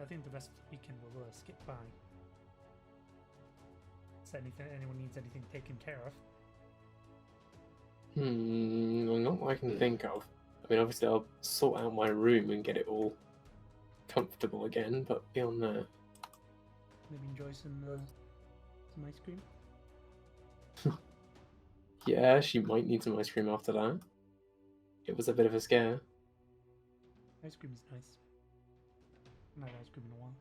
think the rest of the weekend will skip by. Is anyone needs anything taken care of? Well, not what I can think of. I mean, obviously I'll sort out my room and get it all comfortable again, but beyond that... Maybe enjoy some ice cream? Yeah, she might need some ice cream after that. It was a bit of a scare. Ice cream is nice. I haven't had ice cream in a while.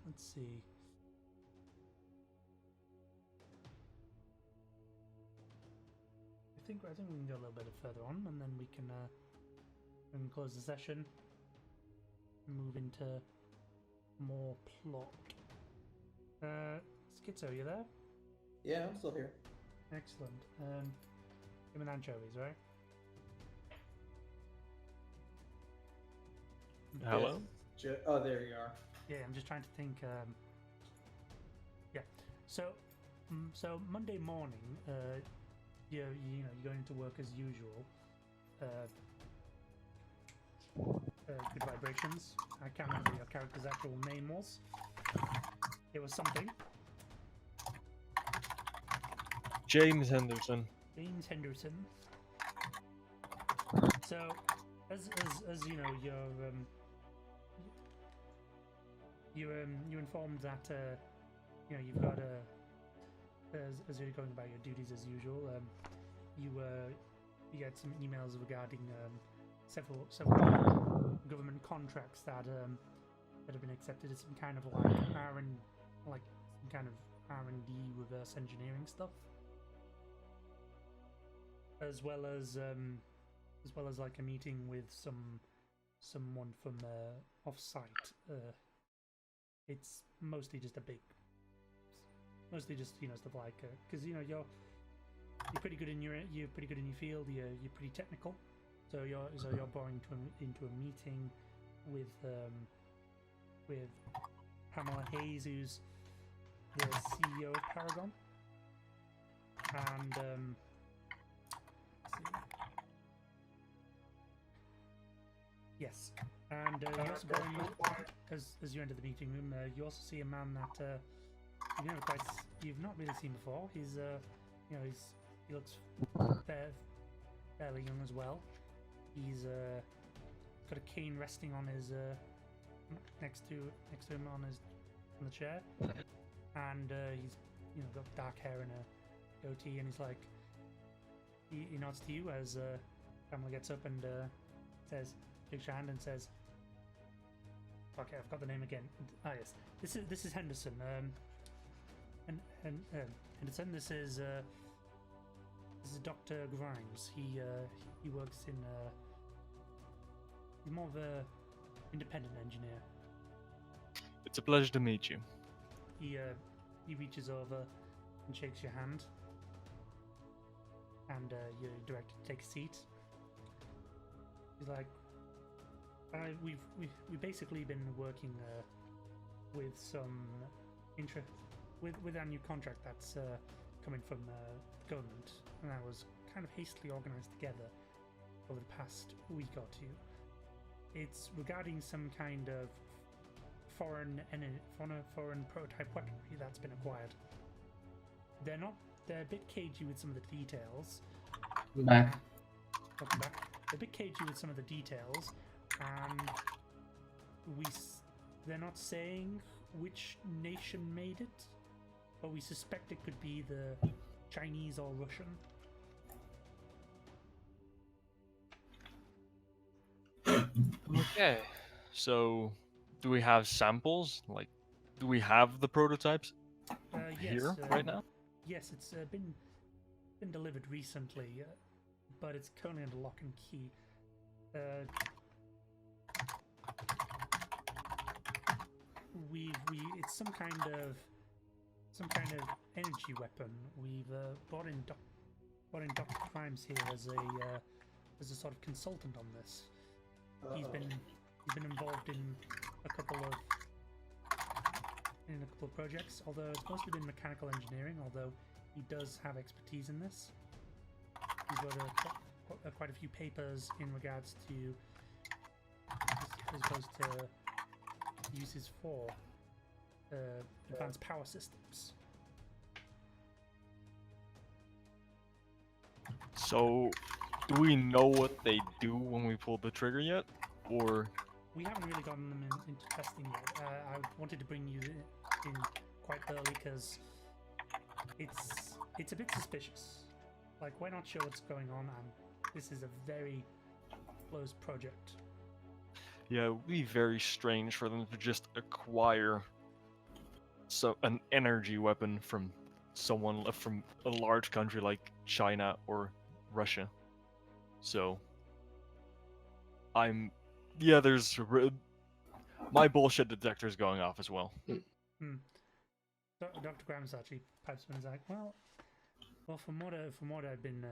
Let's see. I think we can go a little bit further on, and then we can close the session and move into more plot. Schizo, you there? Yeah, I'm still here. Excellent. Him and Anchovies, right? Hello? Oh, there you are. Yeah, I'm just trying to think. Yeah, so Monday morning, you're going into work as usual. Good vibrations. I can't remember what your character's actual name was. It was something. James Henderson. James Henderson. So, as you know, you're informed that you've got as you're going about your duties as usual. You get some emails regarding several government contracts that have been accepted as some kind of R&D reverse engineering stuff, as well as like a meeting with someone from off-site. It's mostly just stuff like because you're pretty good in your field. You're pretty technical, so you're going into a meeting with Pamela Hayes, who's the CEO of Paragon, and let's see. Yes, and you also go in, as you enter the meeting room, you also see a man that you've not really seen before. He looks fairly young as well. He's got a cane resting on his next to him on the chair, and he's got dark hair and a goatee, and he's like he nods to you as Pamela gets up and says. Shakes your hand and says, "Okay, I've got the name again. Ah, yes, this is Henderson. Henderson. This is Dr. Grimes. He works in. He's more of a independent engineer. It's a pleasure to meet you." He reaches over and shakes your hand, and you're directed to take a seat. He's like. We've basically been working with some with our new contract that's coming from the government, and that was kind of hastily organised together over the past week or two. It's regarding some kind of foreign prototype weaponry that's been acquired. They're a bit cagey with some of the details. Back. Welcome back. They're a bit cagey with some of the details. And they're not saying which nation made it, but we suspect it could be the Chinese or Russian. Okay, so do we have samples? Like, do we have the prototypes here right now? Yes, it's been delivered recently, but it's currently under lock and key. It's some kind of energy weapon. We've brought in Dr. Grimes here as a sort of consultant on this. He's been involved in a couple of projects, although it's mostly been mechanical engineering. Although he does have expertise in this. He's got quite a few papers in regards to supposed to uses for advanced power systems. So, do we know what they do when we pull the trigger yet? Or We haven't really gotten them into testing yet. I wanted to bring you in quite early because it's a bit suspicious. Like, we're not sure what's going on, and this is a very close project. yeah, it would be very strange for them to just acquire an energy weapon from someone from a large country like China or Russia. So there's my bullshit detector is going off as well. Dr. Grams actually pipes in and is like, well, from what I've been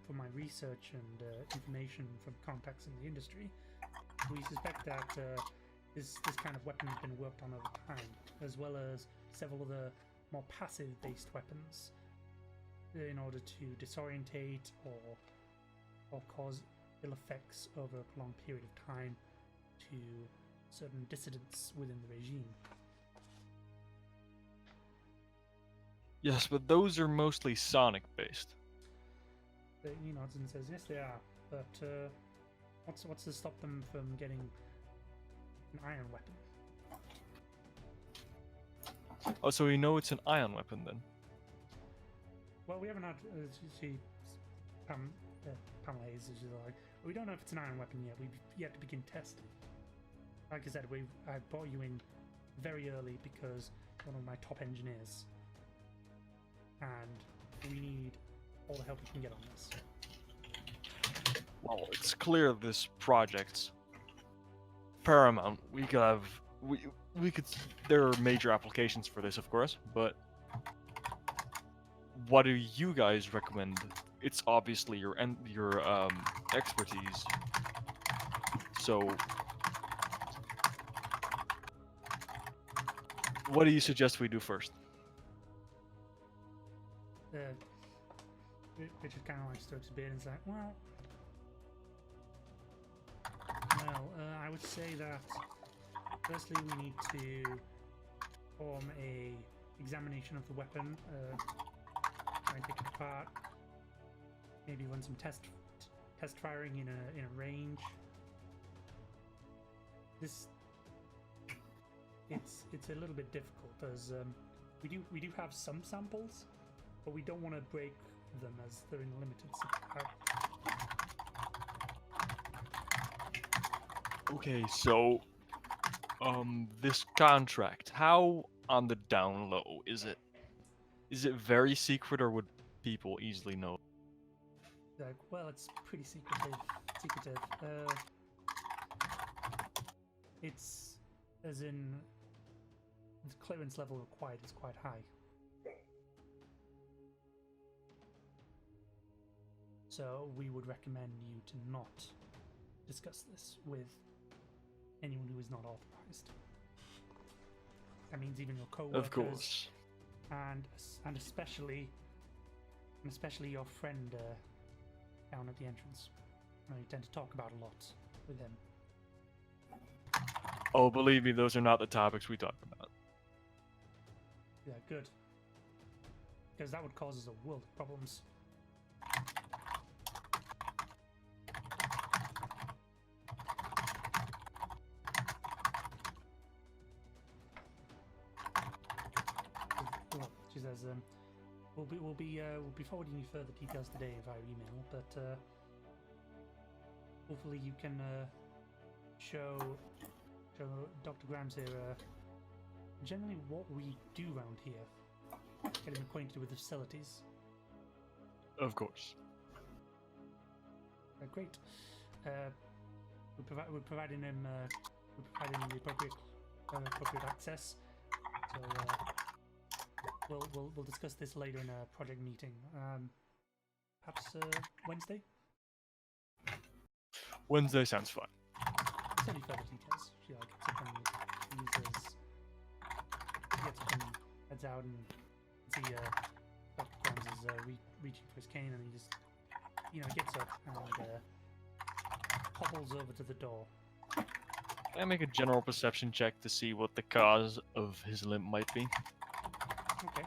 from my research and information from contacts in the industry, we suspect that this kind of weapon has been worked on over time, as well as several other more passive-based weapons, in order to disorientate or cause ill effects over a prolonged period of time to certain dissidents within the regime. Yes, but those are mostly sonic based. He nods and says, yes, they are, but what's to stop them from getting an iron weapon? Oh, so we know it's an ion weapon then? Well, we haven't had. Pamela Hayes is like, we don't know if it's an iron weapon yet. We've yet to begin testing. Like I said, I brought you in very early because one of my top engineers, and we need all the help we can get on this. Well, it's clear this project's paramount. We could have we could. There are major applications for this, of course, but what do you guys recommend? It's obviously your expertise. So, what do you suggest we do first? Richard kind of like strokes a beard and is like, well, I would say that firstly we need to perform a examination of the weapon, try and take it apart, maybe run some test firing in a range. It's a little bit difficult as we do have some samples, but we don't want to break them as they're in limited supply. Okay, so this contract, how on the down low is it? Is it very secret, or would people easily know? Like, well, it's pretty secretive. It's as in the clearance level required is quite high. So we would recommend you to not discuss this with anyone who is not authorized. That means even your co-workers, Of course. and especially your friend down at the entrance. You tend to talk about a lot with him. Oh, believe me, those are not the topics we talk about. Yeah, good. Because that would cause us a world of problems. Well, she says, we'll be forwarding you further details today via email, but hopefully you can show Dr. Grams here generally what we do around here. Get him acquainted with the facilities. Of course. Great. We're providing him the appropriate access. So we'll discuss this later in a project meeting. Perhaps Wednesday. Wednesday sounds fine. Send you further details. She gets up and heads out and see Dr. Grams is reaching for his cane, and he just gets up and hobbles over to the door. I make a general perception check to see what the cause of his limp might be? Okay.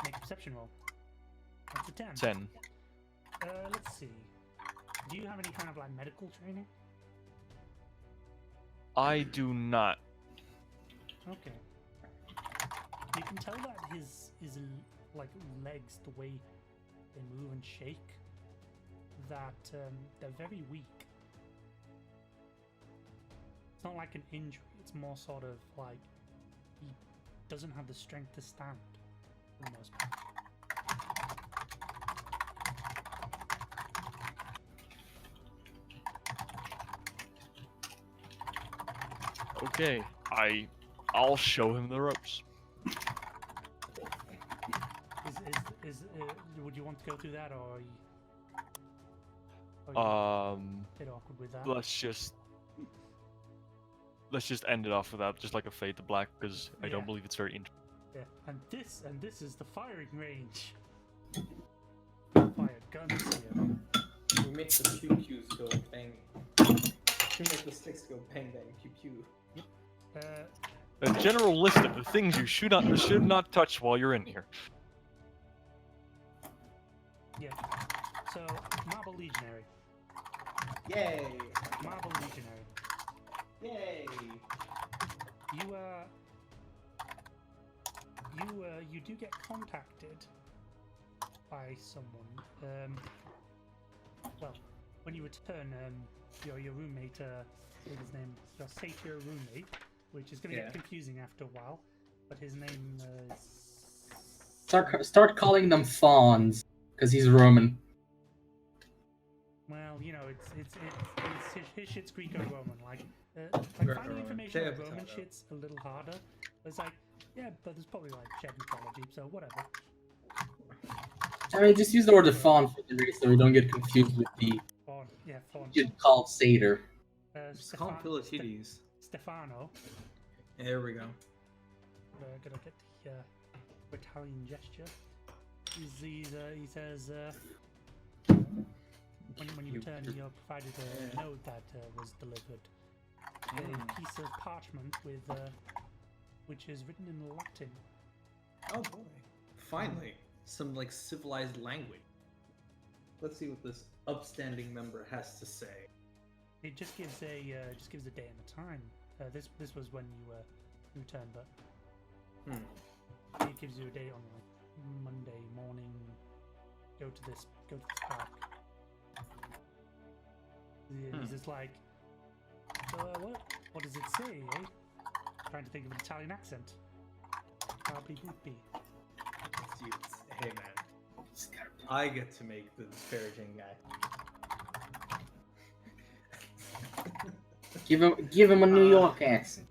Make a perception roll. That's a 10. 10. Let's see. Do you have any kind of like medical training? I do not. Okay. You can tell that his like legs, the way they move and shake, that they're very weak. It's not like an injury. It's more sort of like he doesn't have the strength to stand for the most part. Okay, I'll show him the ropes. Would you want to go through that, or are you a bit awkward with that? Let's just end it off with that, just like a fade to black, because I don't believe it's very interesting. Yeah, and this is the firing range. Fire guns here. We make the pew pews go bang. We make the sticks go bang bang pew pew. A general list of the things you should not touch while you're in here. Yeah. So Marble Legionary. Yay! Marble Legionary. Yay! You do get contacted by someone. Well, when you return, your roommate, what's his name? Your satyr roommate, which is going to get confusing after a while. But his name is. Start calling them fawns, because he's Roman. Well, you know, it's his shit's Greco-Roman. Like finding information on Roman shit's a little harder. It's like, yeah, but there's probably like Czech mythology, so whatever. I mean, just use the word fawn for the reason so we don't get confused with the Fawn, yeah, fawn. you'd call satyr. Call him Philatides. Stefano. There we go. Gonna get the Italian gesture. He says, when you return, you're provided a note that was delivered. A piece of parchment with, which is written in Latin. Oh boy! Finally, some like civilized language. Let's see what this upstanding member has to say. It just gives a day and a time. This was when you returned, but it gives you a date on like Monday morning. Go to this park. He's just like, what does it say, eh? Trying to think of an Italian accent. Probably would be. Hey man, I get to make the disparaging guy. Give him a New York accent.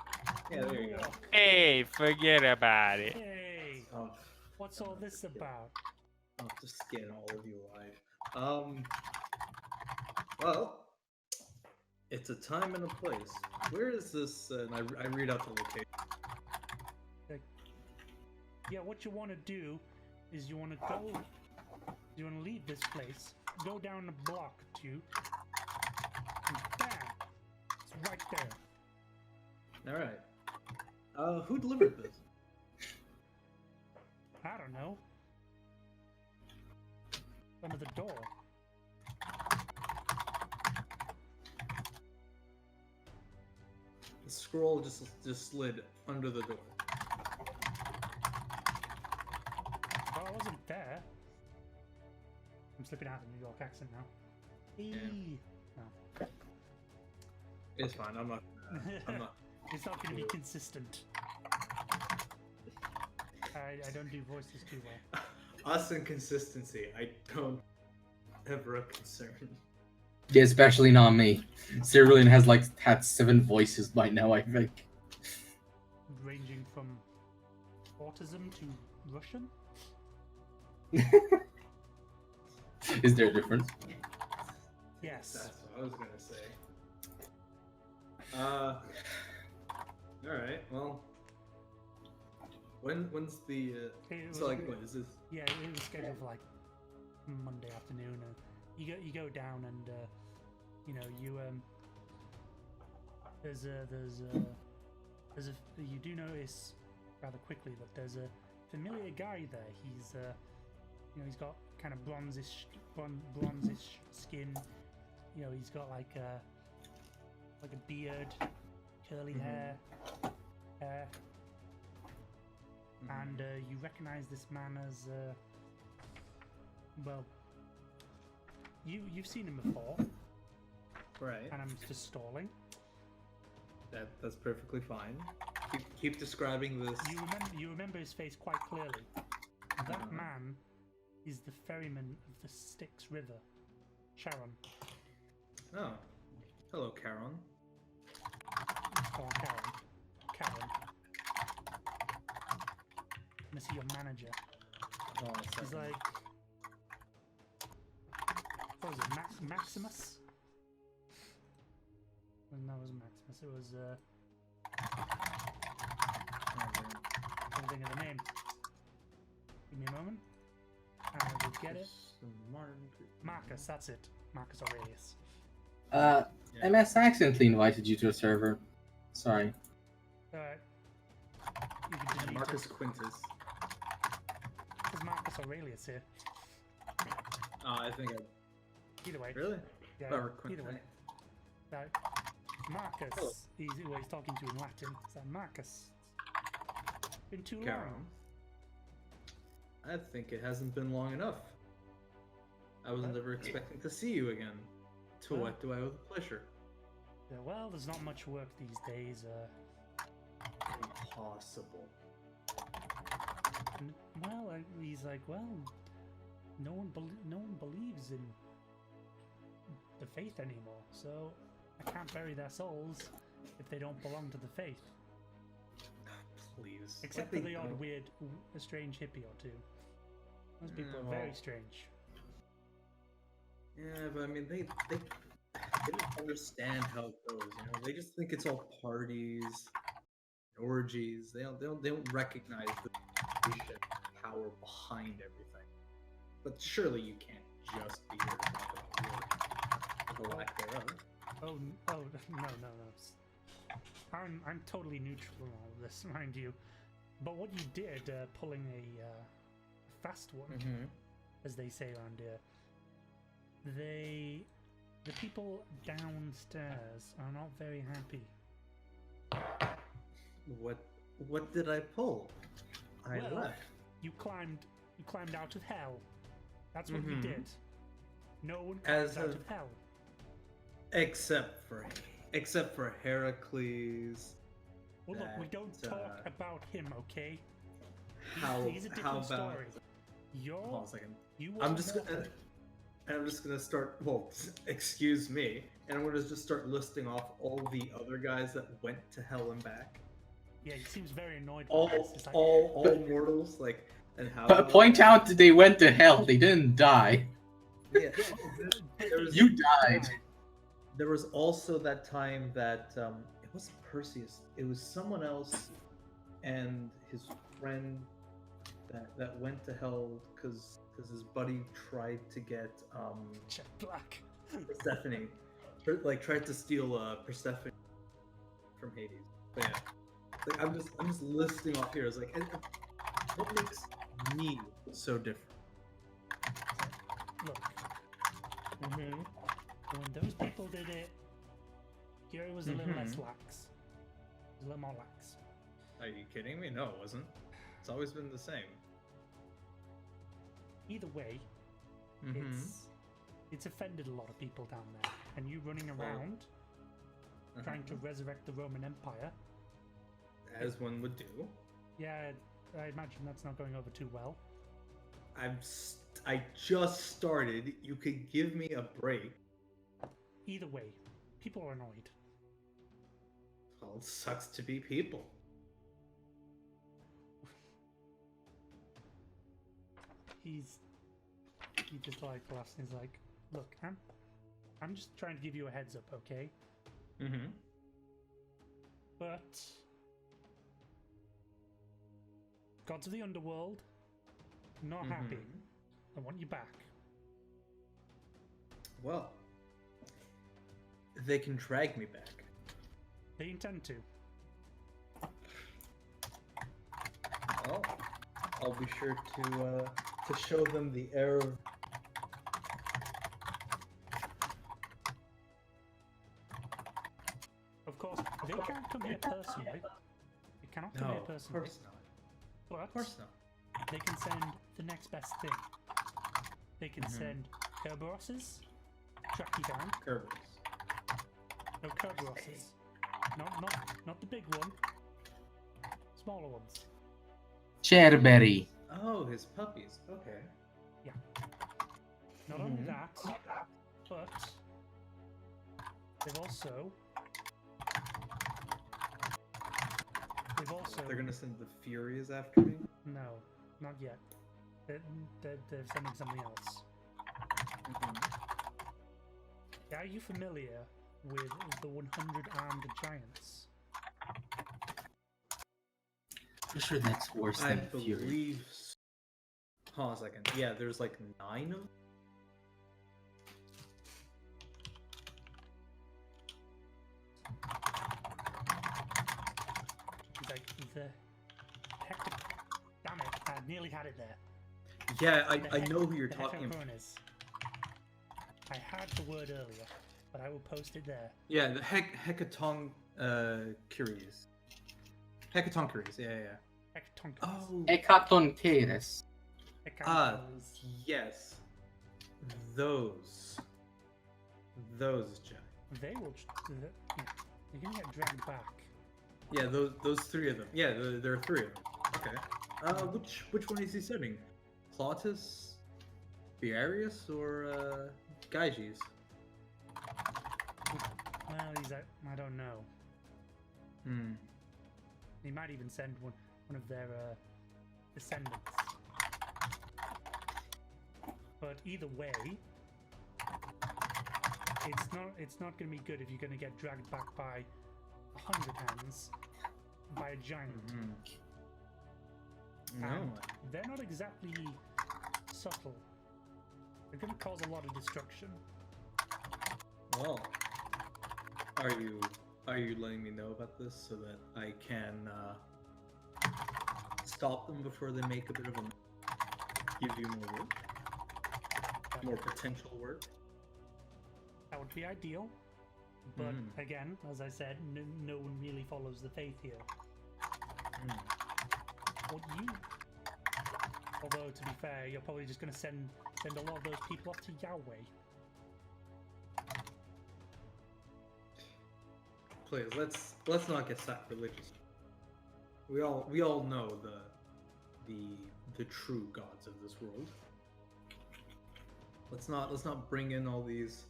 Yeah, there you go. Hey, forget about it. Hey, Oh, what's all this about? I'll just skin all of you alive. Well, it's a time and a place. Where is this? And I read out the location. Yeah, what you want to do is you want to leave this place, go down a block or two, and bam, it's right there. All right. Who delivered this? I don't know. Under the door. The scroll just slid under the door. Well, I wasn't there. I'm slipping out the New York accent now. Eee. No. It's fine. I'm not. It's not going to be consistent. I don't do voices too well. Us and consistency. I don't ever a concern. Yeah, especially not me. Cerulean has had 7 voices by now, I think. Ranging from autism to Russian? Is there a difference? Yes. That's what I was gonna say. Alright, well. When's the It so was- like what is this? Yeah, it was scheduled for like Monday afternoon, you go down and you know you you do notice rather quickly that there's a familiar guy there. He's you know, he's got kind of bronzish skin. You know, he's got like a beard, curly hair, and you recognize this man as well. You've seen him before, Right. and I'm just stalling. That's perfectly fine. Keep describing this. You remember his face quite clearly. That man is the ferryman of the Styx River, Sharon. Oh, hello, Charon. Oh, Karen. I see your manager. Hold on a He's second. like, what was it, Maximus? No, it wasn't Maximus. It was I can't think of the name. Give me a moment. I will get it. Marcus, that's it. Marcus Aurelius. MS accidentally invited you to a server. Sorry. Alright. You can delete Marcus it. Quintus. There's Marcus Aurelius here. I think Either way. really. Yeah, Or either way. Right. Marcus. Hello. He's talking to in Latin. So Marcus. Been too long. Charon. I think it hasn't been long enough. I wasn't ever expecting to see you again. To what do I owe the pleasure? Yeah, well, there's not much work these days. Impossible. Well, he's like, well, no one believes in the faith anymore, so I can't bury their souls if they don't belong to the faith. Please. Except for the odd weird, a strange hippie or two. Those people are very strange. Yeah, but I mean, they don't understand how it goes. You know, they just think it's all parties, orgies. They don't recognize the power behind everything. But surely you can't just be here to talk about work, or the lack thereof. Oh, no. I'm totally neutral in all of this, mind you. But what you did, pulling a fast one, as they say around here, the people downstairs are not very happy. What did I pull? I Well, left. You climbed out of hell. That's what you did. No one As climbs out a- of hell. Except for Heracles. Well, look, we don't that, talk about him, okay? How He's a different about? story. Hold on a second. You I'm are just mortal. gonna. And I'm just gonna start. Well, excuse me. And I'm gonna just start listing off all the other guys that went to hell and back. Yeah, he seems very annoyed. All, by this. It's like, all mortals. Like, and how? But point out that they went to hell. They didn't die. Yeah. You died. There was also that time that it wasn't Perseus. It was someone else, and his friend that went to hell because his buddy tried to get Jet Black. Persephone, tried to steal Persephone from Hades. But yeah, like I'm just listing off here. It's like, and what makes me so different? Look, when those people did it, Gary was a little less lax. He was a little more lax. Are you kidding me? No, it wasn't. It's always been the same. Either way, it's offended a lot of people down there. And you running around trying to resurrect the Roman Empire. As one would do. Yeah, I imagine that's not going over too well. I just started. You could give me a break. Either way, people are annoyed. Well, it sucks to be people. He just like laughs and he's like, look, I'm just trying to give you a heads up, okay? But gods of the underworld, not happy. I want you back. Well, they can drag me back. They intend to. Well, I'll be sure to show them the air of. Of course, they can't come here personally. They cannot come No, here of personally. course not. But Of course not. they can send the next best thing. They can send Kerberoses, track you down. Kerberos. No Kerberoses. Not the big one. Smaller ones. Cherberry. Oh, his puppies. Okay. Not only that, but they've also They're gonna send the Furies after me. no, not yet. They're sending something else. Are you familiar with the 100 armed giants? I'm sure that's worse I than Fury. believe. Hold on a second. Yeah, there's like 9 of them. He's like, the heck, damn it, I nearly had it there. Yeah, The I know who you're the talking about. Hecatochronis. I had the word earlier, but I will post it there. Yeah, the Hecaton Curies. Hecaton Curies, yeah. Hecatochronis. Oh, Hecaton Keres. Hecatochronis. yes. Those giants. They will. You're gonna get dragged back. Yeah, those 3 of them. Yeah, there are 3 of them. Okay. Which one is he sending? Plautus, Bearius, or Gyges? Well, he's like, I don't know. He might even send one of their descendants. But either way, it's not going to be good if you're going to get dragged back by 100 hands by a giant. No. And they're not exactly subtle. They're going to cause a lot of destruction. Well, are you letting me know about this so that I can stop them before they make a bit of a give you more work, more potential work? That would be ideal. But again, as I said, no one really follows the faith here. Although, to be fair, you're probably just going to send a lot of those people off to Yahweh. Please, let's not get sacrilegious. We all know the true gods of this world. Let's not bring in all these,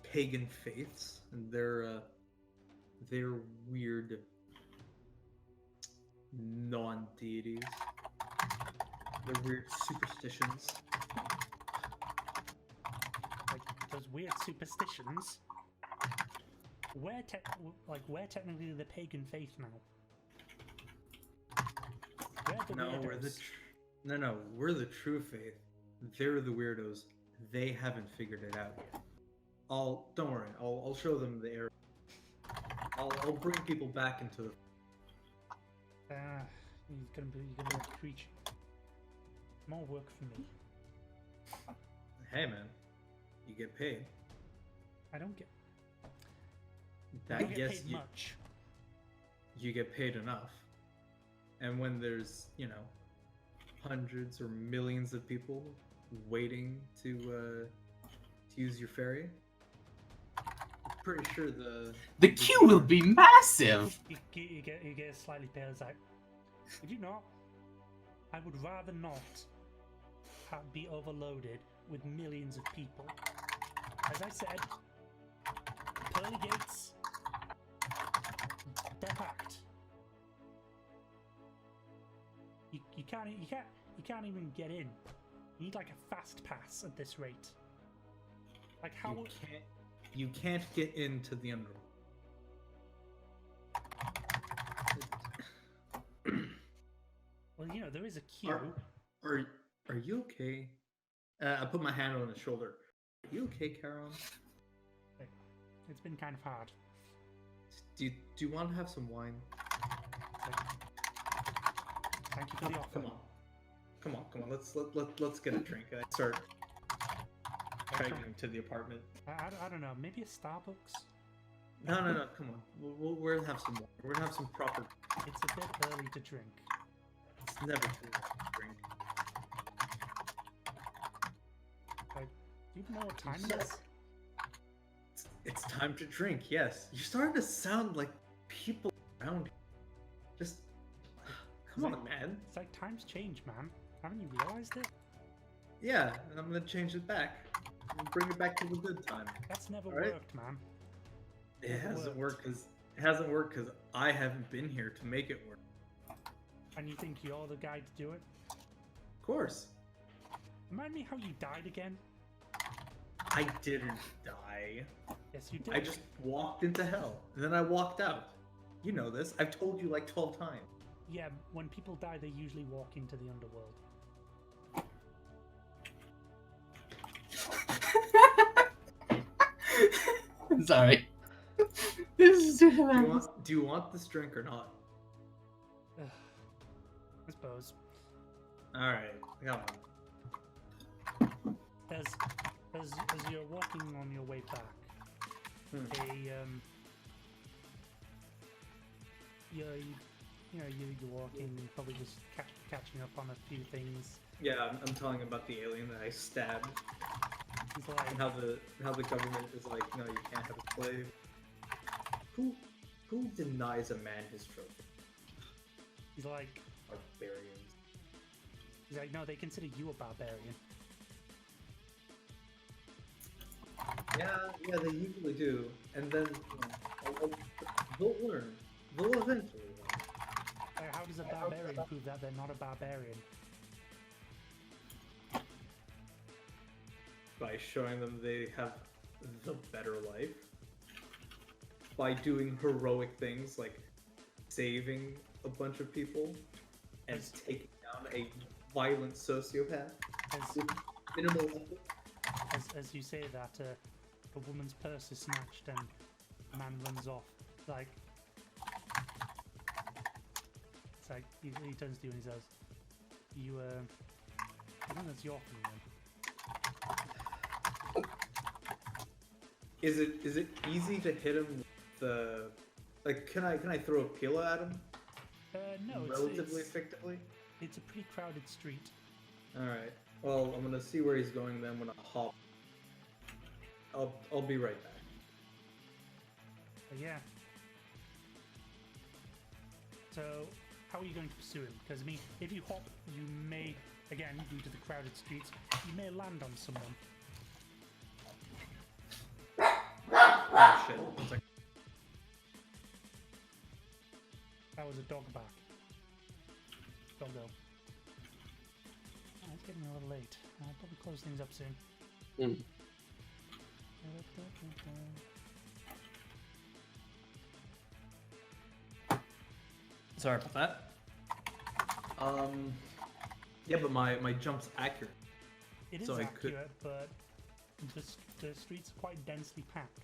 pagan faiths and their weird non-deities. Their weird superstitions. Like those weird superstitions. We're technically the pagan faith now. We're the No, weirdos. we're the true faith. They're the weirdos. They haven't figured it out yet. Don't worry. I'll show them the error. I'll bring people back into the. You're gonna be preaching. More work for me. Hey man, you get paid. I don't get. I That don't get yes, paid much. you get paid enough. And when there's hundreds or millions of people waiting to use your ferry, I'm pretty sure The queue will be massive. You get slightly pale. It's like, would you not? I would rather not be overloaded with millions of people. As I said, pearly gates, they're packed. You can't even get in. You need like a fast pass at this rate. Like how you can't get into the underworld. Well, there is a queue. Are you okay? I put my hand on his shoulder. You okay, Charon? It's been kind of hard. Do you want to have some wine? Thank you for the offer. Come on. Let's get a drink. I start dragging him to the apartment. I don't know. Maybe a Starbucks. No. Come on. We're gonna have some wine. We're gonna have some proper. It's a bit early to drink. It's never too early to drink. Like, do you even know what time it is? It's time to drink. Yes. You're starting to sound like people around here. Just come on, man. It's like times change, man. Haven't you realized it? Yeah, and I'm gonna change it back. And bring it back to the good time. That's never All right. worked, man. It hasn't worked because I haven't been here to make it work. And you think you're the guy to do it? Of course. Remind me how you died again? I didn't die. Yes, you did. I just walked into hell, and then I walked out. You know this. I've told you like 12 times. Yeah, when people die, they usually walk into the underworld. Sorry. This is too hilarious. Do you want this drink or not? I suppose. Alright, I got one. As you're walking on your way back, you're walking, probably just catching up on a few things. Yeah, I'm telling about the alien that I stabbed. He's like, And how the government is like, no, you can't have a slave. Who denies a man his trophy? he's like, Barbarians. He's like, no, they consider you a barbarian. Yeah, they usually do. And then they'll learn. They'll eventually learn. How does a barbarian prove that they're not a barbarian? By showing them they have the better life. By doing heroic things like saving a bunch of people and taking down a violent sociopath with minimal effort. As you say that, a woman's purse is snatched and a man runs off. Like, it's like he turns to you and he says, I think that's your thing then. Is it easy to hit him with the like? Can I throw a pillow at him? No, Relatively effectively. It's a pretty crowded street. All right. Well, I'm gonna see where he's going. Then I'm gonna hop. I'll be right back. But yeah. So, how are you going to pursue him? Because I mean, if you hop, you may, again, due to the crowded streets, you may land on someone. Oh shit! One second. That was a dog bark. Doggo. Oh, it's getting a little late. I'll probably close things up soon. Sorry about that. Yeah, but my jump's accurate. It is So I could- accurate, but the streets are quite densely packed.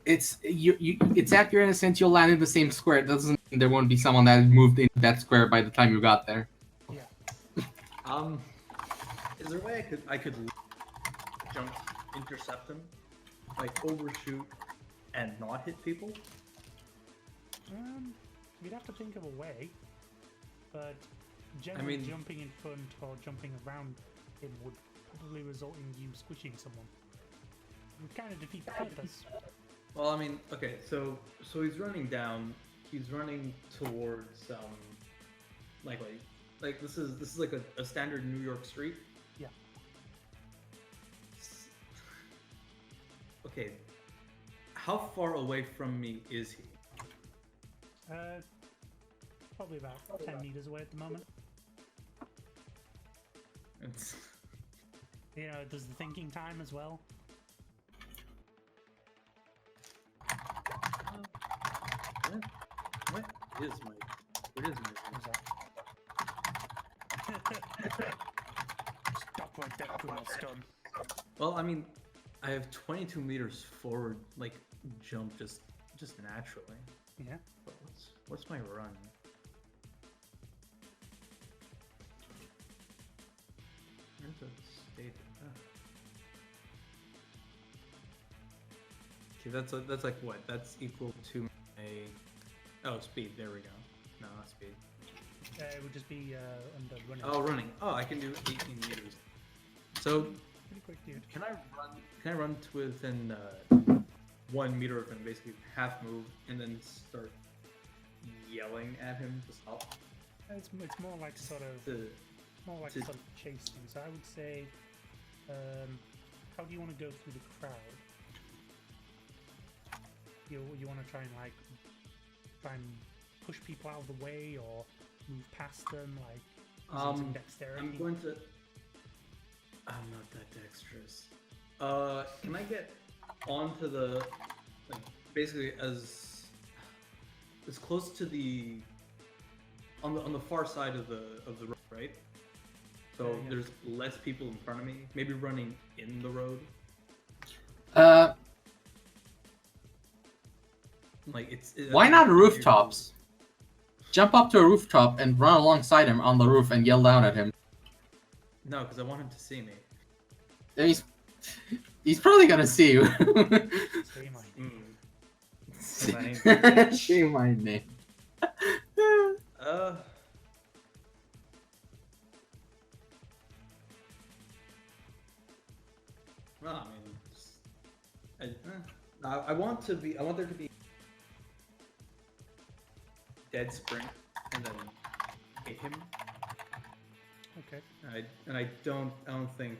It's it's accurate in a sense you'll land in the same square. It doesn't mean there won't be someone that moved into that square by the time you got there. Yeah. Is there a way I could jump, intercept him, like overshoot, and not hit people? We'd have to think of a way, but generally jumping in front or jumping around him would probably result in you squishing someone. It would kind of defeat the purpose. Well, I mean, okay, so he's running down. He's running towards like this is like a standard New York street. Yeah. Okay. How far away from me is he? Probably about 10 meters away at the moment. It's... You know, there's the thinking time as well. What is my? What's that? Stop right there, Stone. Well, I mean, I have 22 meters forward, like jump just naturally. Yeah. But what's my run? Where's the state? Okay, that's like what? That's equal to my speed. There we go. No, not speed. It would just be under running. Oh, running. Oh, I can do 18 meters. So Pretty quick, dude. can I run to within 1 meter of him, basically half move, and then start yelling at him to stop? It's more like sort of chasing. So I would say, how do you want to go through the crowd? You want to try and push people out of the way or move past them, like using some dexterity? I'm not that dexterous. Can I get onto the, like, basically as close to the on the far side of the road, right? So Yeah. there's less people in front of me. Maybe running in the road. Like Why not rooftops? Jump up to a rooftop and run alongside him on the roof and yell down at him. No, because I want him to see me. He's probably gonna see you. Say my name. Say my name. Say my name. Well, I mean, I want there to be dead sprint and then hit him. Okay. I don't think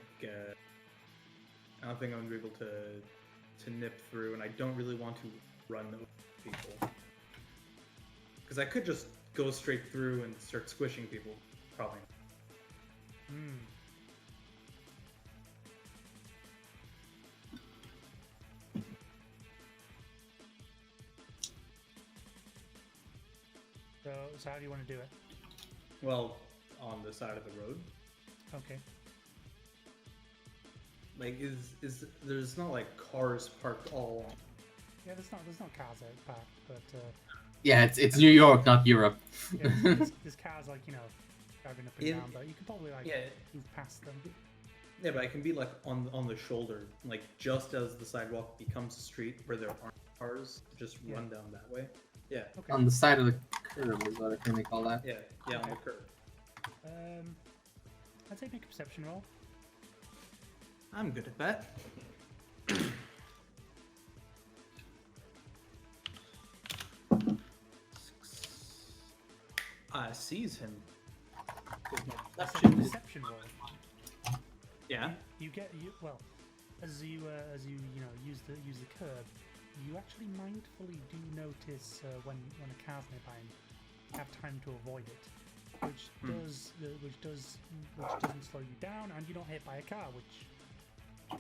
I'm gonna be able to nip through, and I don't really want to run over people because I could just go straight through and start squishing people. Probably. Hmm. So how do you want to do it? Well, on the side of the road. Okay. Like, there's not like cars parked all along. Yeah, there's not cars out back, but Yeah, it's New York, not Europe. yeah, there's cars like driving up and Yeah. down, but you can probably move past them. Yeah, but I can be like on the shoulder, like just as the sidewalk becomes a street where there aren't cars, just run down that way. Yeah. Okay. On the side of the curb is what I think they call that. Yeah, on the curb. I'd say make a perception roll. I'm good at that. I seize him. With my That's a perception. perception roll. Yeah. As you use the curb, you actually mindfully do notice when a car's nearby and you have time to avoid it, which doesn't slow you down, and you're not hit by a car, which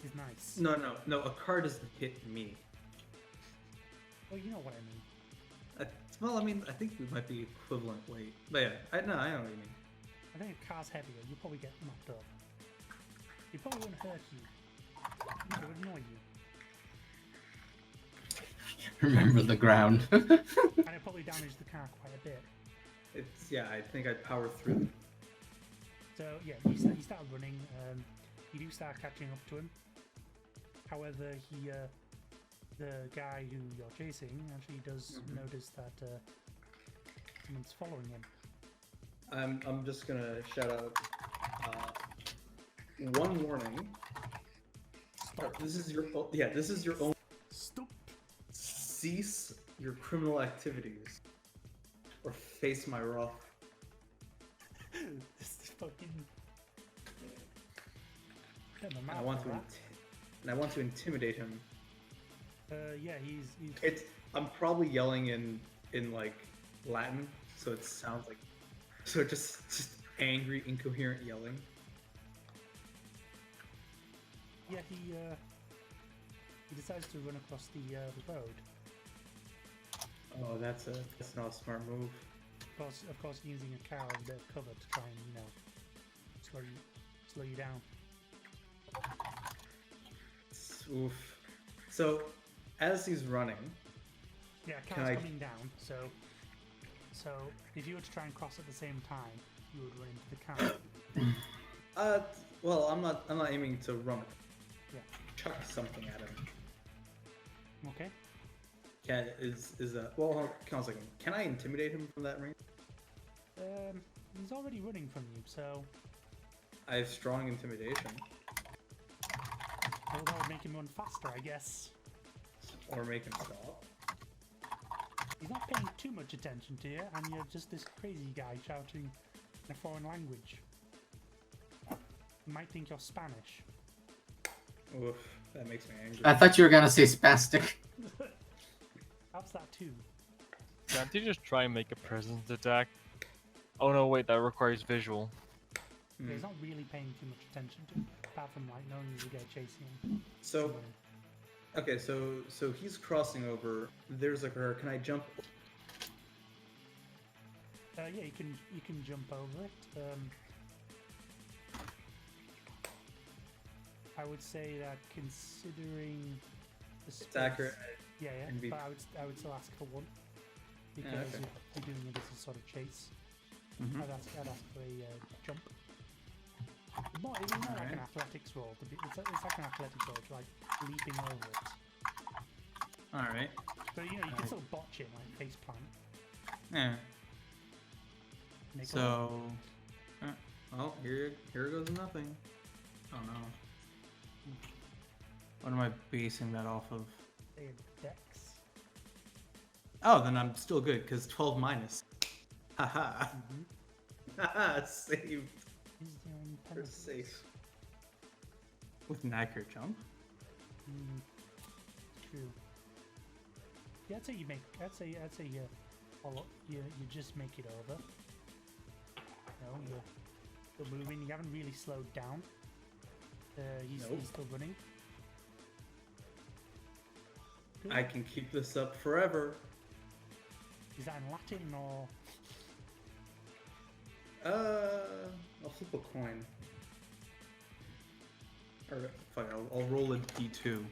is nice. No. A car doesn't hit me. Well, you know what I mean. Well, I mean, I think we might be equivalent weight. But yeah, I know what you mean. I think a car's heavier, you'll probably get knocked up. It probably wouldn't hurt you. It would annoy you. Remember the ground. And it probably damaged the car quite a bit. I think I'd power through. So yeah, you start running. You do start catching up to him. However, the guy who you're chasing actually does notice that someone's following him. I'm just gonna shout out one warning. Stop. This is your own. Stop. Cease your criminal activities, or face my wrath. This is fucking. And I want to intimidate him. Yeah, he's. I'm probably yelling in like Latin, so it sounds like just angry, incoherent yelling. Yeah, he decides to run across the road. Oh, that's not a smart move. Of course, using a car as a bit of cover to try and slow you down. Oof. So, as he's running, Yeah, Can Cal's I- coming down, so if you were to try and cross at the same time, you would run into the car. well, I'm not aiming to run. Yeah. Chuck something at him. Okay. Well, hold on a second. Can I intimidate him from that range? He's already running from you, so I have strong intimidation. well, that would make him run faster, I guess. Or make him stop. He's not paying too much attention to you, and you're just this crazy guy shouting in a foreign language. He might think you're Spanish. Oof, that makes me angry. I thought you were gonna say spastic. How's that too? Can't you just try and make a presence attack? Oh no, wait, that requires visual. Yeah, he's not really paying too much attention to you, apart from like knowing there's a guy chasing him. So, okay, so he's crossing over. There's a car. Can I jump? Yeah, you can jump over it. I would say that considering the space, It's accurate. Yeah, and be- but I would still ask for one because okay. you're doing it as a sort of chase. Mhm. I'd ask for a jump. It's more like an Alright. athletics roll. It's like an athletics roll, like leaping over it. All right. But you know, you can Alright. still botch it, like face plant. Yeah. Make a So, oh, here goes nothing. Oh no. What am I basing that off of? say a dex. Oh, then I'm still good because 12 minus. Haha. Mm-hmm. Haha. Saved. Is there any We're penalties? safe. With an accurate jump. True. Yeah, I'd say you make. I'd say you just make it over. No, you're moving. You haven't really slowed down. He's Nope. still running. Good. I can keep this up forever. Is that in Latin or? I'll flip a coin. Or fine, I'll roll a d2. D2.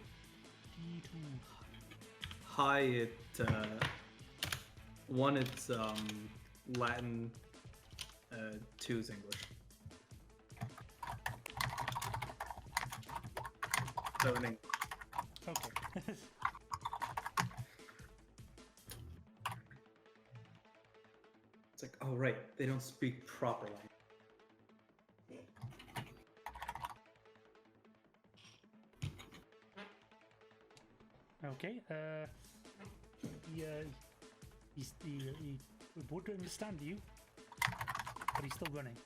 High it, one it's Latin, two is English. So in English. Okay. It's like, oh right, they don't speak proper language. Okay. He would understand you, but he's still running.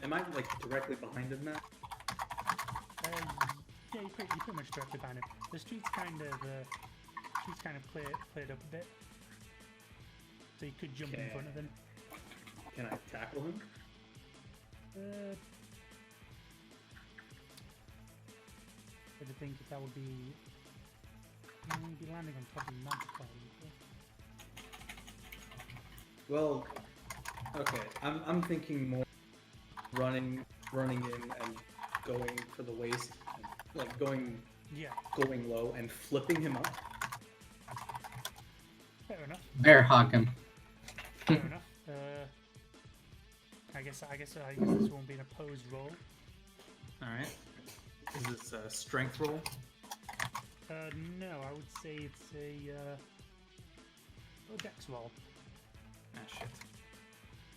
Am I like directly behind him now? Yeah, you're pretty much directly behind him. The street's kind of cleared up a bit, so you could jump in Okay. front of him. Can I tackle him? I think that would be maybe landing on top of Manticore. Well, okay. I'm thinking more running in and going for the waist, like going Yeah, low and flipping him up. fair enough. Bear hug him. Fair enough. I guess this won't be an opposed roll. All right. Is this a strength roll? No, I would say it's a dex roll.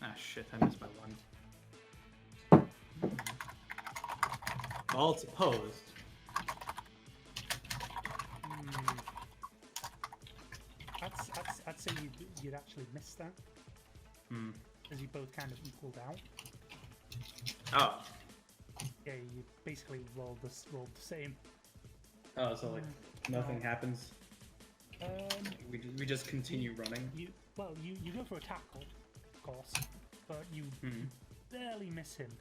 Ah shit! I missed by one. Well, it's opposed. I'd say you'd actually miss that, Hmm. as you both kind of equaled out. Oh. Yeah, you basically rolled the same. Oh, so like nothing happens. Um, We just continue running. you go for a tackle, of course, but you Hmm. barely miss him,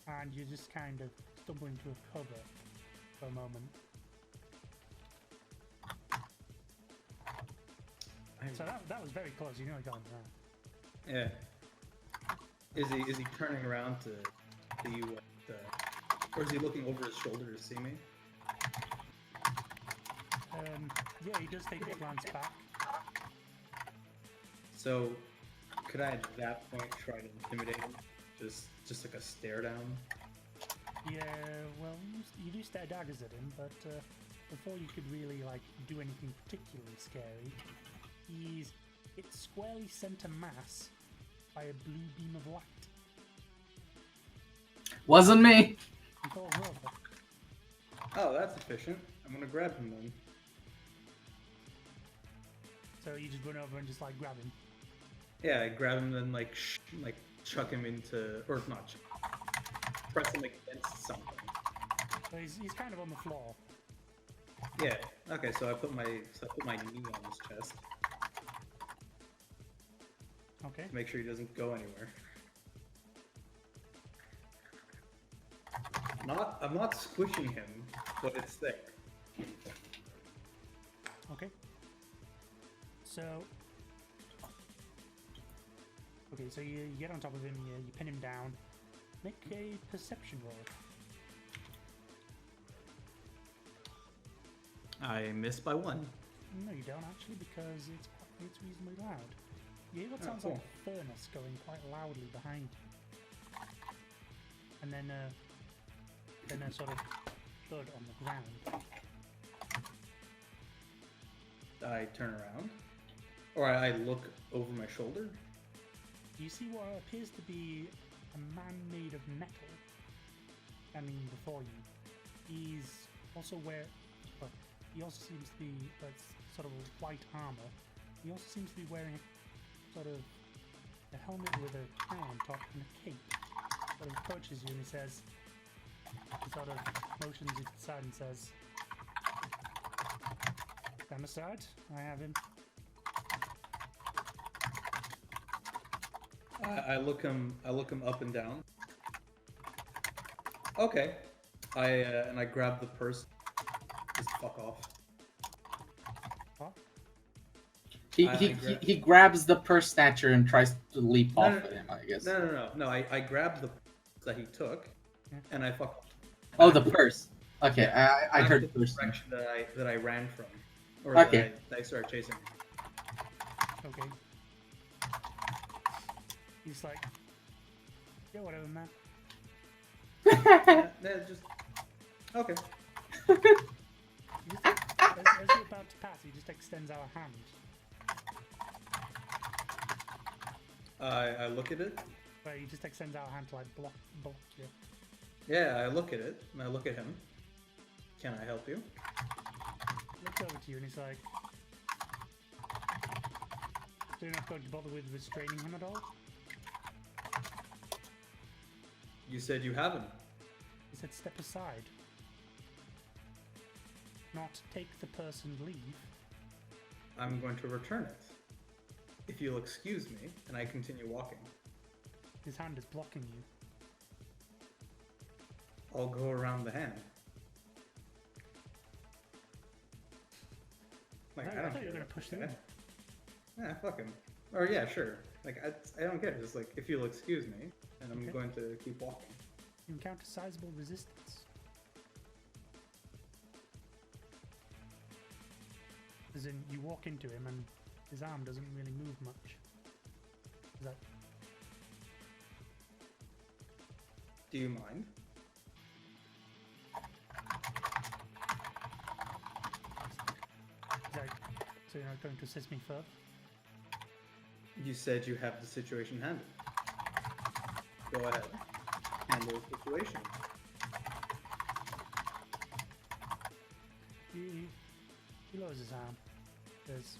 and you just kind of stumble into a cover for a moment. So that was very close. You nearly got him there. Yeah. Is he turning around to see what Or is he looking over his shoulder to see me? Yeah, he does take a glance back. So, could I at that point try to intimidate him? Just like a stare down? Yeah, well, you do stare daggers at him, but before you could really like do anything particularly scary, he's hit squarely center mass by a blue beam of light. Wasn't me. You thought, well, Oh, that's efficient. I'm gonna grab him then. so you just run over and just like grab him. Yeah, I grab him and like chuck him into, or not, press him against something. So he's kind of on the floor. Yeah. Okay, so I put my knee on his chest Okay. to make sure he doesn't go anywhere. I'm not squishing him, but it's thick. Okay. So. Okay, so you get on top of him, you pin him down. Make a perception roll. I missed by 1. No, you don't actually, because it's reasonably loud. You hear what Oh, sounds cool. like a furnace going quite loudly behind you. And then a sort of thud on the ground. I turn around, or I look over my shoulder. You see what appears to be a man made of metal standing before you. He's also he also seems to be sort of white armor. He also seems to be wearing sort of a helmet with a crown on top and a cape. Sort of approaches you and he says, he sort of motions you to the side and says, "Stand aside, I have him." I look him up and down. Okay. I grab the purse. Just fuck off. Huh? He grabs the purse snatcher and tries to leap off of him, I guess. No. I grabbed the purse that he took, and I fuck. Oh, the purse. Okay, Yeah. I heard the purse. direction that I ran from, or Okay. that I started chasing. Okay. He's like, "Yeah, whatever, man." Yeah, just okay. As you're about to pass, he just extends out a hand. I look at it. But he just extends out a hand to like block you. Yeah, I look at it, and I look at him. Can I help you? He looks over to you and he's like, "So you're not going to bother with restraining him at all?" You said you haven't. He said, "Step aside. Not take the purse and leave." I'm going to return it. If you'll excuse me, and I continue walking. His hand is blocking you. I'll go around the hand. Like, I I don't thought you were care. gonna push him. Yeah, fuck him. Or yeah, sure. Like, I don't care. Just like, if you'll excuse me, and I'm Okay. going to keep walking. You encounter sizable resistance. As in, you walk into him and his arm doesn't really move much. Is that... Do you mind? So you're not going to assist me further? You said you have the situation handled. Go ahead. Handle the situation. He lowers his arm. There's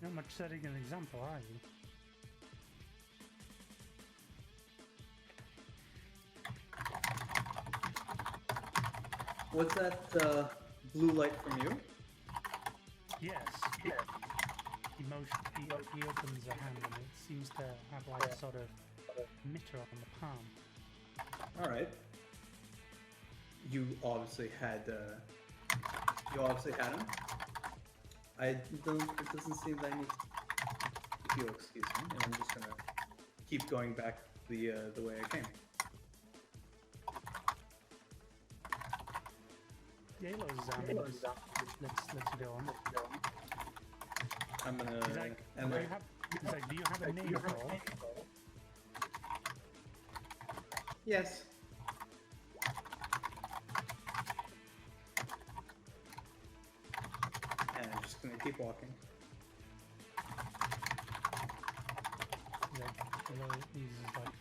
not much setting an example, are you? Was that blue light from you? Yes. He opens a hand and it seems to have like a sort of emitter on the palm. All right. You obviously had him. It doesn't seem that I need. If you'll excuse me, and I'm just gonna keep going back the way I came. Yalo's let's go on. I'm gonna. He's like, and do you have a name at all? yes. And I'm just gonna keep walking. He's just like,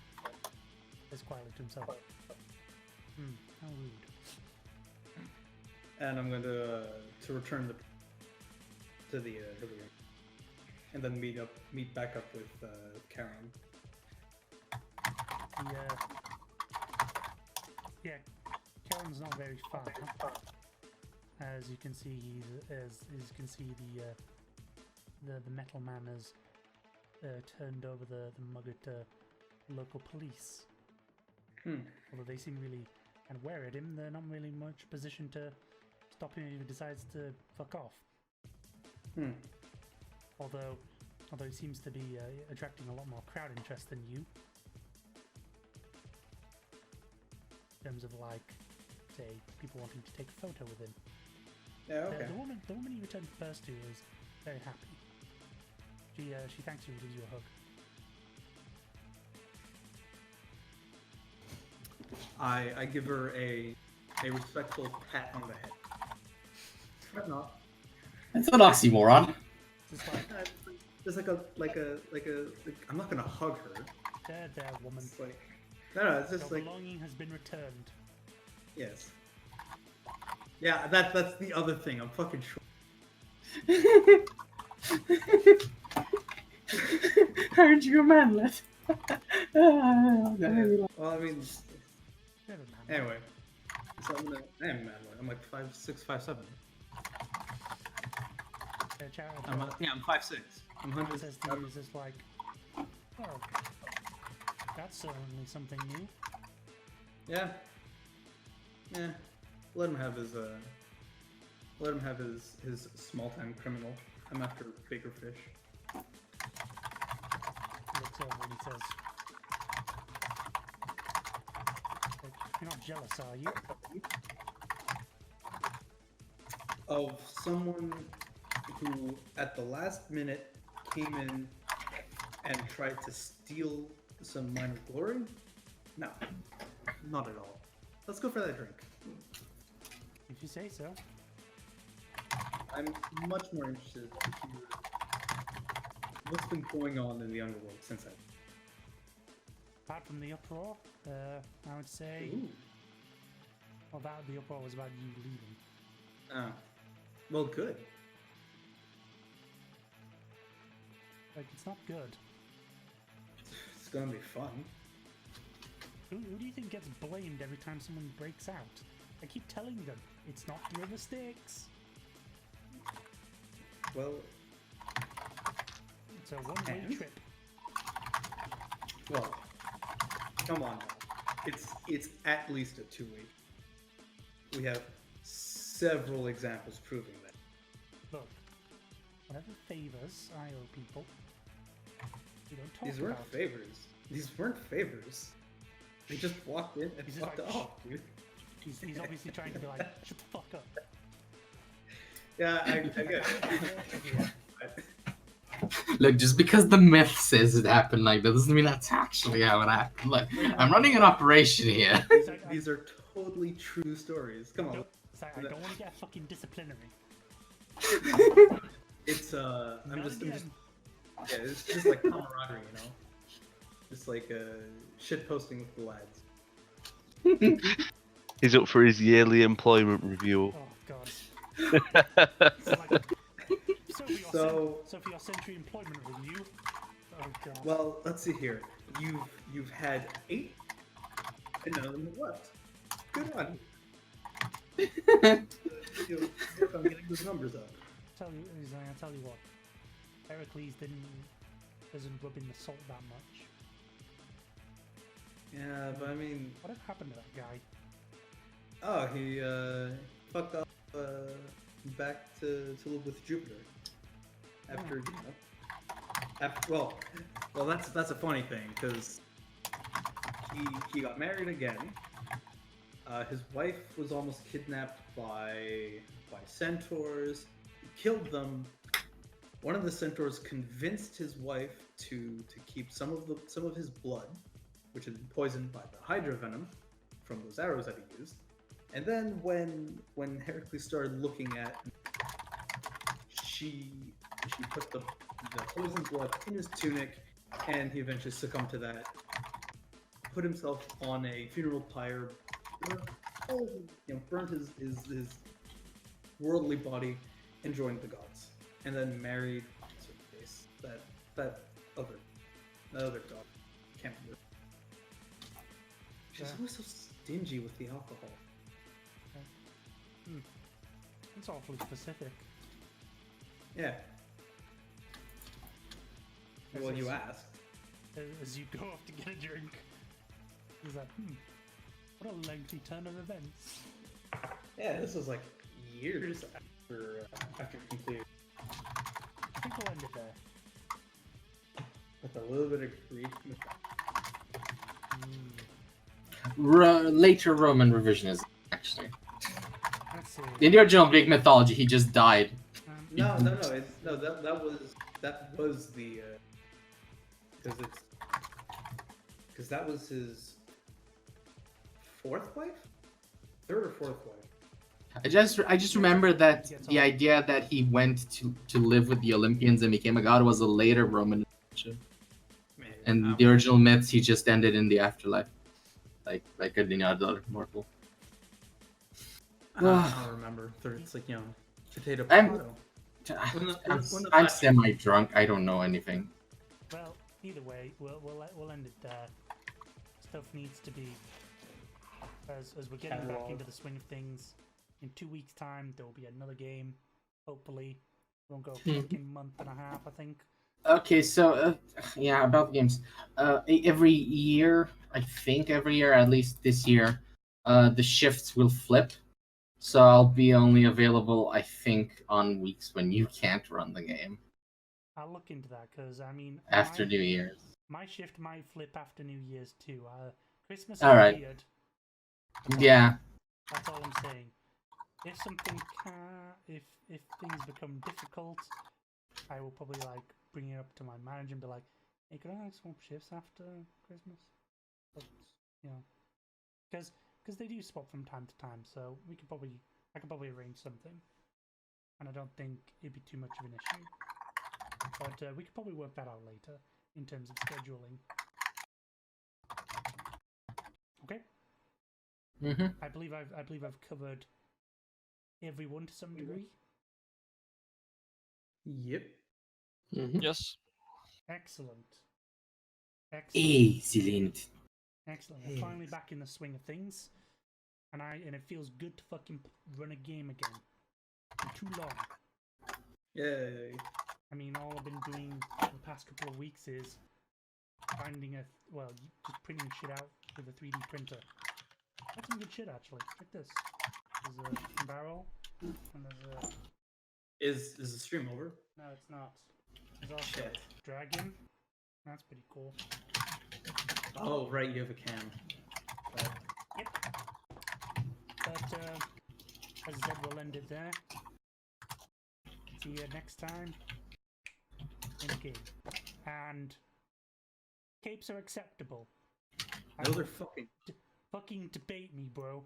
says quietly to himself. How rude. And I'm going to return to the room, and then meet back up with Karen. Yeah, Karen's not very far. As you can see, the metal man has turned over the mug at local police. Although they seem really kind of wary at him, they're not really much position to stop him if he decides to fuck off. Although he seems to be attracting a lot more crowd interest than you. In terms of like, say, people wanting to take a photo with him. Yeah, okay. The woman you returned the purse to is very happy. She thanks you and gives you a hug. I give her a respectful pat on the head. But not. That's an oxymoron. Just like, I'm not gonna hug her. there, woman. It's like, no, it's just Your like, belonging has been returned. yes. Yeah, that's the other thing. I'm fucking sure. Aren't you a manlet? Well, I mean, Never mind. anyway. So I am mad. I'm like 5'6", 5'7". I'm 5'6". I'm 100. Says to you, is just like, oh, that's certainly something new. Yeah. Let him have his small time criminal. I'm after bigger fish. He looks over and he says, "You're not jealous, are you?" Of someone who, at the last minute, came in and tried to steal some minor glory? No, not at all. Let's go for that drink. If you say so. I'm much more interested to hear what's been going on in the underworld since then. Apart from the uproar, I would say, well, the uproar was about you leaving. Oh, well, good. Like, it's not good. It's gonna be fun. Who do you think gets blamed every time someone breaks out? I keep telling them, it's not your mistakes. Well, It's a one-way And? trip. well, come on. It's at least a two-way. We have several examples proving that. Look, whatever favors I owe people, we don't talk These weren't about. favors. These weren't favors. They just walked in and He's just fucked like, off, dude. He's obviously trying to be like, shut the fuck up. Yeah, I get it. Look, just because the myth says it happened like that doesn't mean that's actually how it happened. Like, I'm running an operation here. These are totally true stories. Come on. It's like, I don't want to get fucking disciplinary. It's I'm Not just again. yeah, it's just like camaraderie, you know? Just like shit posting with the lads. He's up for his yearly employment review. Oh god. So for your century employment review. Oh god. Well, let's see here. You've had 8 and none of them have left. Good on you. If I'm getting those numbers up. I'll tell you what. Heracles doesn't rub in the salt that much. Yeah, but I mean, Whatever happened to that guy? oh, he fucked off back to live with Jupiter. After, you know, well, that's a funny thing because he got married again. His wife was almost kidnapped by centaurs. He killed them. One of the centaurs convinced his wife to keep some of his blood, which had been poisoned by the hydra venom from those arrows that he used. And then when Heracles started looking at, she put the poisoned blood in his tunic, and he eventually succumbed to that. Put himself on a funeral pyre, burnt his worldly body, and joined the gods, and then married that other god. Can't remember. She's always so stingy with the alcohol. It's awfully specific. Yeah. Well, you asked. As you go off to get a drink, he's like, what a lengthy turn of events. Yeah, this was like years after completing. I think we'll end it there. With a little bit of Greek Later Roman revisionism, actually. Let's see. In the original Greek mythology, he just died. No. That was the because that was his third or fourth wife. I just remember that the idea that he went to live with the Olympians and became a god was a later Roman invention. And the original myths, he just ended in the afterlife, like any other mortal. I don't remember. It's like potato. I'm semi-drunk. I don't know anything. Well, either way, we'll end it there. Stuff needs to be as we're getting back into the swing of things. In 2 weeks' time, there will be another game. Hopefully, it won't go a fucking month and a half. I think. Okay, so yeah, about the games. Every year, at least this year, the shifts will flip. So I'll be only available, I think, on weeks when you can't run the game. I'll look into that because after New Year's. My shift might flip after New Year's too. Christmas is weird. Yeah. That's all I'm saying. If things become difficult, I will probably bring it up to my manager and be like, "Hey, could I swap shifts after Christmas?" But, because they do swap from time to time, so I could probably arrange something, and I don't think it'd be too much of an issue. But we could probably work that out later in terms of scheduling. Okay. I believe I've covered everyone to some degree. Yep. Yes. Excellent. Excellent. We're finally back in the swing of things, and it feels good to fucking run a game again. For too long. Yay. I mean, all I've been doing for the past couple of weeks is finding just printing shit out with a 3D printer. That's some good shit, actually. Like this. There's a barrel, and there's a... Is the stream over? No, it's not. There's also a dragon. That's pretty cool. Oh, right, you have a cam. Yep. But, as I said, we'll end it there. See you next time in the game. And capes are acceptable. No, they're fucking... Fucking debate me, bro.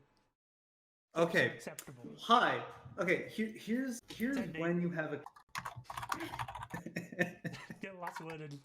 Okay. Acceptable. Hi. Okay, here's when you have a... Get the last word in.